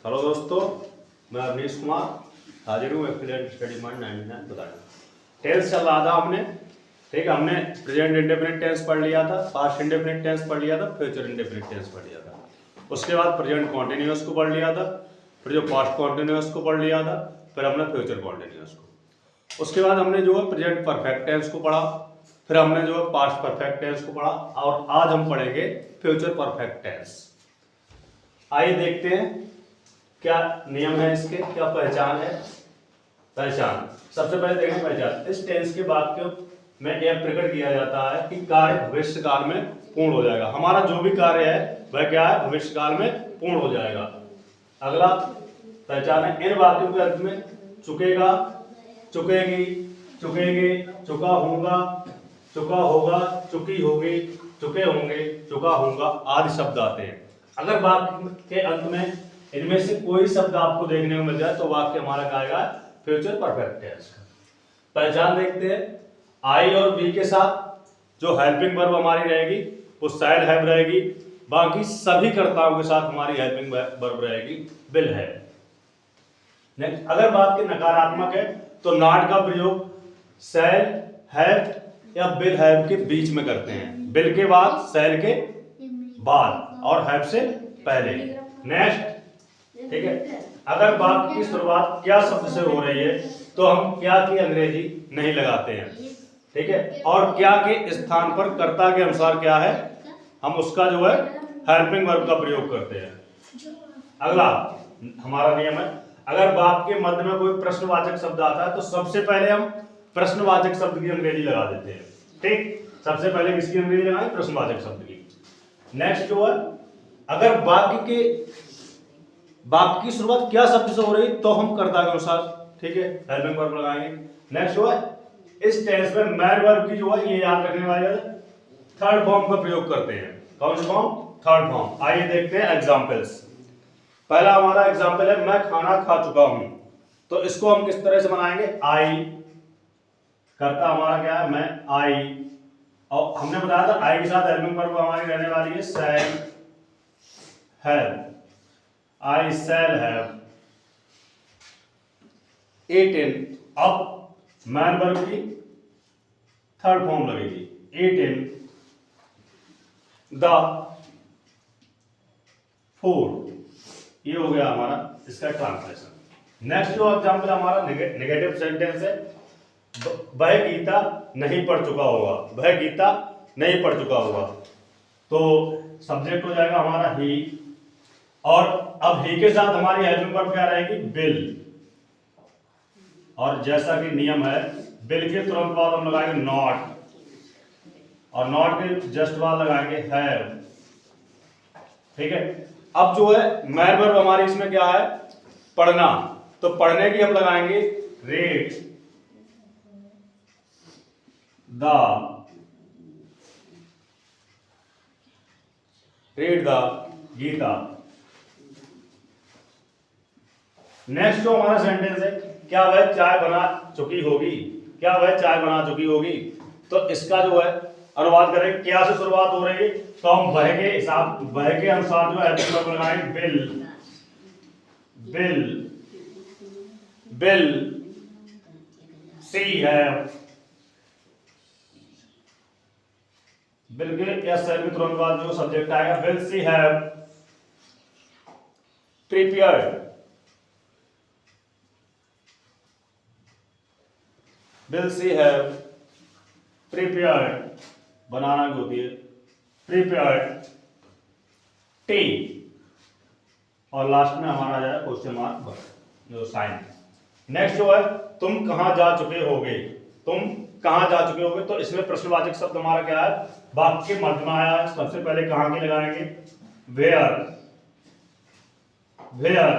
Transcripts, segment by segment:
Hello दोस्तों, मैं अवनीश कुमार हाजिर हूँ एफिलिएट स्टडी माइंड 99 बताने। टेंस चल रहा था हमने, ठीक है। हमने प्रेजेंट इंडेफिनिट टेंस पढ़ लिया था, पास्ट इंडेफिनिट टेंस पढ़ लिया था, फ्यूचर इंडेफिनिट टेंस पढ़ लिया था। उसके बाद प्रेजेंट कॉन्टिन्यूअस को पढ़ लिया था, फिर जो पास्ट कॉन्टिन्यूअस को पढ़ लिया था, फिर हमने फ्यूचर कॉन्टिन्यूअस को। उसके बाद हमने जो है प्रेजेंट परफेक्ट टेंस को पढ़ा, फिर हमने जो है पास्ट परफेक्ट टेंस को पढ़ा, और आज हम पढ़ेंगे फ्यूचर परफेक्ट टेंस। आइए देखते हैं क्या नियम है इसके, क्या पहचान है। पहचान सबसे पहले देखें पहचान। इस टेंस के वाक्य में यह प्रकट किया जाता है कि कार्य भविष्य काल में पूर्ण हो जाएगा। हमारा जो भी कार्य है वह क्या है, भविष्य काल में पूर्ण हो जाएगा। अगला पहचान है, इन वाक्यों के अंत में चुकेगा, चुकेगी, चुकेंगे, चुका होगा, चुका होगा, चुकी होगी, चुके होंगे, चुका होगा आदि शब्द आते हैं। अगर वाक्य के अंत में इनमें से कोई शब्द आपको देखने को मिल जाए तो वाक्य हमारा कहेगा फ्यूचर परफेक्ट टेंस। पहचान देखते हैं। आई और बी के साथ जो हेल्पिंग वर्ब हमारी रहेगी वो शायद हैव रहेगी। बाकी सभी कर्ताओं के साथ हमारी हेल्पिंग वर्ब रहेगी विल है। नेक्स्ट, अगर वाक्य नकारात्मक है तो नॉट का प्रयोग शैल, हैव या विल हैव के बीच में करते हैं। विल के बाद, शैल के बाद और हैव से पहले। नेक्स्ट, ठीक है। अगर वाक्य की शुरुआत क्या शब्द से हो रही है तो हम क्या की अंग्रेजी नहीं लगाते हैं, ठीक है। और क्या के स्थान पर कर्ता के अनुसार क्या है, हम उसका जो है हेल्पिंग वर्ब का प्रयोग करते हैं। अगला हमारा नियम है, अगर वाक्य के मध्य में कोई प्रश्नवाचक शब्द आता है तो सबसे पहले हम प्रश्नवाचक शब्द की अंग्रेजी लगा देते हैं, ठीक। सबसे पहले किसकी अंग्रेजी लगाएं, प्रश्नवाचक शब्द की। नेक्स्ट जो है, अगर वाक्य की शुरुआत क्या शब्द से हो रही तो हम कर्ता के अनुसार, ठीक है, हेल्पिंग वर्ब लगाएंगे। नेक्स्ट जो है, इस टेंस में मैन वर्ब की जो है ये याद रखने वाले थर्ड फॉर्म का प्रयोग करते हैं। कौन सा फॉर्म, थर्ड फॉर्म। आइए देखते हैं एग्जांपल्स। पहला हमारा एग्जांपल है, मैं खाना खा चुका हूं। तो इसको हम किस तरह से बनाएंगे, आई, कर्ता हमारा क्या है, मैं, आई, और हमने बताया था आई के साथ हेल्पिंग वर्ब हमारी रहने वाली है shall have. I shall have eaten। अब मैन वर्ब की थर्ड फॉर्म लगेगी, eaten the food। ये हो गया हमारा इसका ट्रांसलेशन। नेक्स्ट जो एग्जांपल हमारा नेगेटिव सेंटेंस है, वह गीता नहीं पढ़ चुका होगा, वह गीता नहीं पढ़ चुका होगा। तो सब्जेक्ट हो जाएगा हमारा ही, और अब ही के साथ हमारी हेल्पिंग वर्ब क्या रहेगी, विल। और जैसा कि नियम है, विल के तुरंत बाद हम लगाएंगे नॉट, और नॉट के जस्ट बाद लगाएंगे हैव, ठीक है। अब जो है मैन वर्ब हमारी इसमें क्या है, पढ़ना। तो पढ़ने की हम लगाएंगे रीड द गीता। नेक्स्ट जो हमारा सेंटेंस है, क्या वह चाय बना चुकी होगी, क्या वह चाय बना चुकी होगी। तो इसका जो है अनुवाद करें, क्या से शुरुआत हो रही है तो हम वह के हिसाब, वह के अनुसार जो है हेल्पिंग वर्ब लगाएंगे will, will, will she have. Will के या शैल के तुरंत बाद जो सब्जेक्ट आएगा, will she have prepared, will she have prepared, बनाना भी होती है, प्रिपेयर्ड टी, और लास्ट में हमारा आ जाएगा क्वेश्चन मार्क जो साइन। नेक्स्ट जो है, तुम कहां जा चुके होगे, तुम कहां जा चुके होगे। तो इसमें प्रश्नवाचक शब्द हमारा क्या है, वाक्य के मध्य में आया है। सबसे पहले कहां के लगाएंगे, वेयर, वेयर।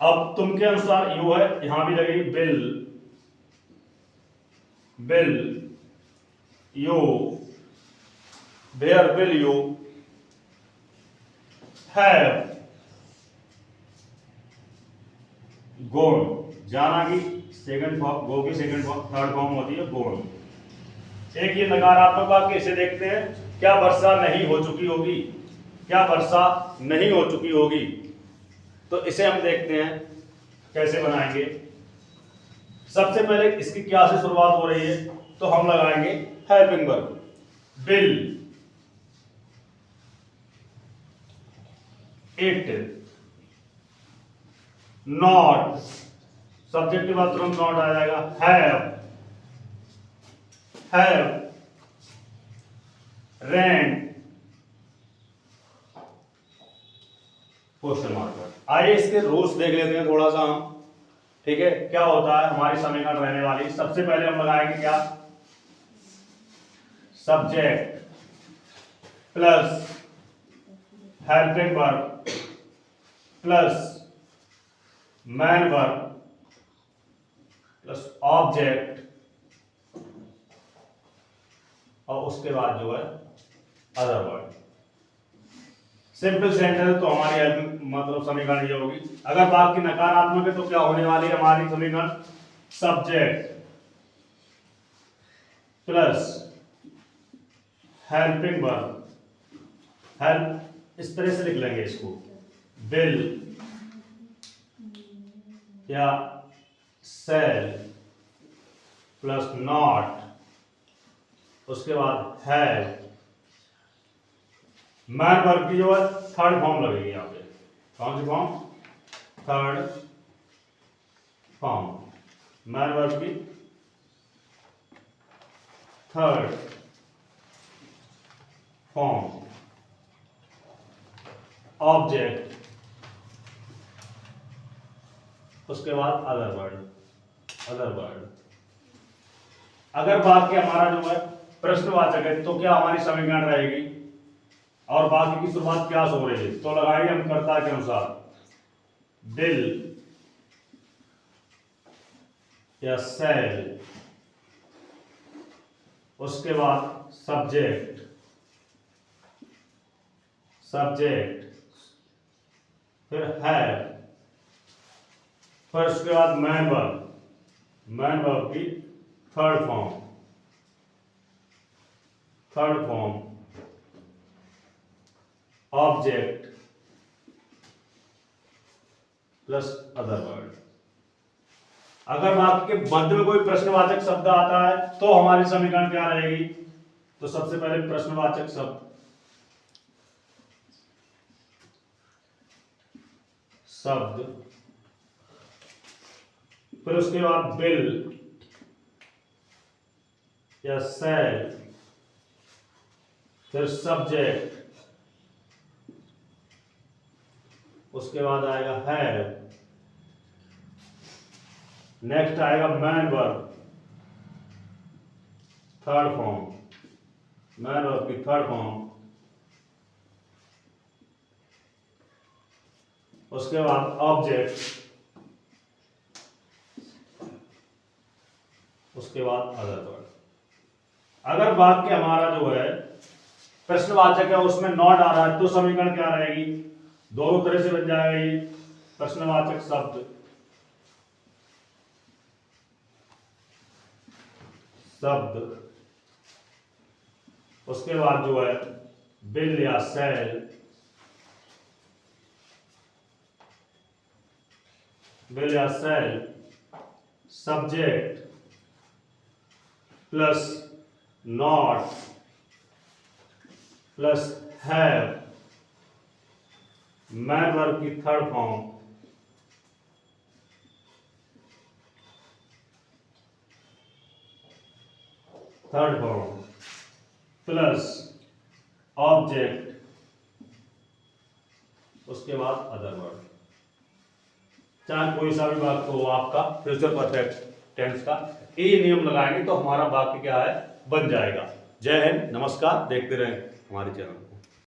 अब तुम के अनुसार यू है, यहां भी लगेगी will, will you, where will you have gone. जाना की सेकंड फॉर्म, गो की सेकंड फॉर्म, थर्ड फॉर्म होती है गॉन। एक ये नकारात्मक वाक्य, इसे देखते हैं, क्या वर्षा नहीं हो चुकी होगी, क्या वर्षा नहीं हो चुकी होगी। तो इसे हम देखते हैं कैसे बनाएंगे। सबसे पहले इसकी क्या से शुरुआत हो रही है, तो हम लगाएंगे helping verb. Bill, it, not, subject के बाद तुरंत नॉट आ जाएगा। Have, rent, question mark. आइए इसके रूल्स देख लेते हैं थोड़ा सा हम, ठीक है। क्या होता है हमारी समीकरण रहने वाली, सबसे पहले हम लगाएंगे क्या, subject plus helping verb plus man verb plus object, और उसके बाद जो है अदर वर्ड। सिंपल सेंटेंस तो हमारी मतलब समीकरण ये होगी। अगर बात की नकारात्मक है तो क्या होने वाली है हमारी समीकरण, subject plus helping verb, help इस तरह से लिख लेंगे इसको, बिल या सेल प्लस नॉट, उसके बाद हैव, मैन वर्ब की जो है थर्ड फॉर्म लगेगी यहाँ पे। कौन सी form, third form, main verb की थर्ड फॉर्म, ऑब्जेक्ट, उसके बाद अदर वर्ड। अगर वाक्य हमारा जो है प्रश्नवाचक है तो क्या हमारी समीकरण रहेगी, और बाकी की शुरुआत क्या से हो रही है, तो लगाएंगे हम कर्ता के अनुसार, बिल या सेल, उसके बाद सब्जेक्ट, फिर हैव, फिर उसके बाद मैन वर्ब की third form, object plus other word. अगर वाक्य के मध्य में कोई प्रश्नवाचक शब्द आता है तो हमारी समीकरण क्या रहेगी, तो सबसे पहले प्रश्नवाचक शब्द, फिर उसके बाद बिल या सेल, फिर सब्जेक्ट, उसके बाद आएगा हैव, नेक्स्ट आएगा man verb, third form, main verb की थर्ड फॉर्म, उसके बाद ऑब्जेक्ट, उसके बाद अदर वर्ड। अगर वाक्य हमारा जो है प्रश्नवाचक है उसमें नॉट आ रहा है तो समीकरण क्या रहेगी, दोनों तरह से बन जाएगा ये, प्रश्नवाचक शब्द उसके बाद जो है बिल या shall, subject plus not plus have, main verb की थर्ड फॉर्म, प्लस ऑब्जेक्ट, उसके बाद अदर वर्ड। चाहे कोई सा भी वाक्य हो आपका फ्यूचर परफेक्ट टेंस का, ये नियम लगाएंगे तो हमारा वाक्य क्या है, बन जाएगा। जय हिंद, नमस्कार, देखते रहें हमारे चैनल।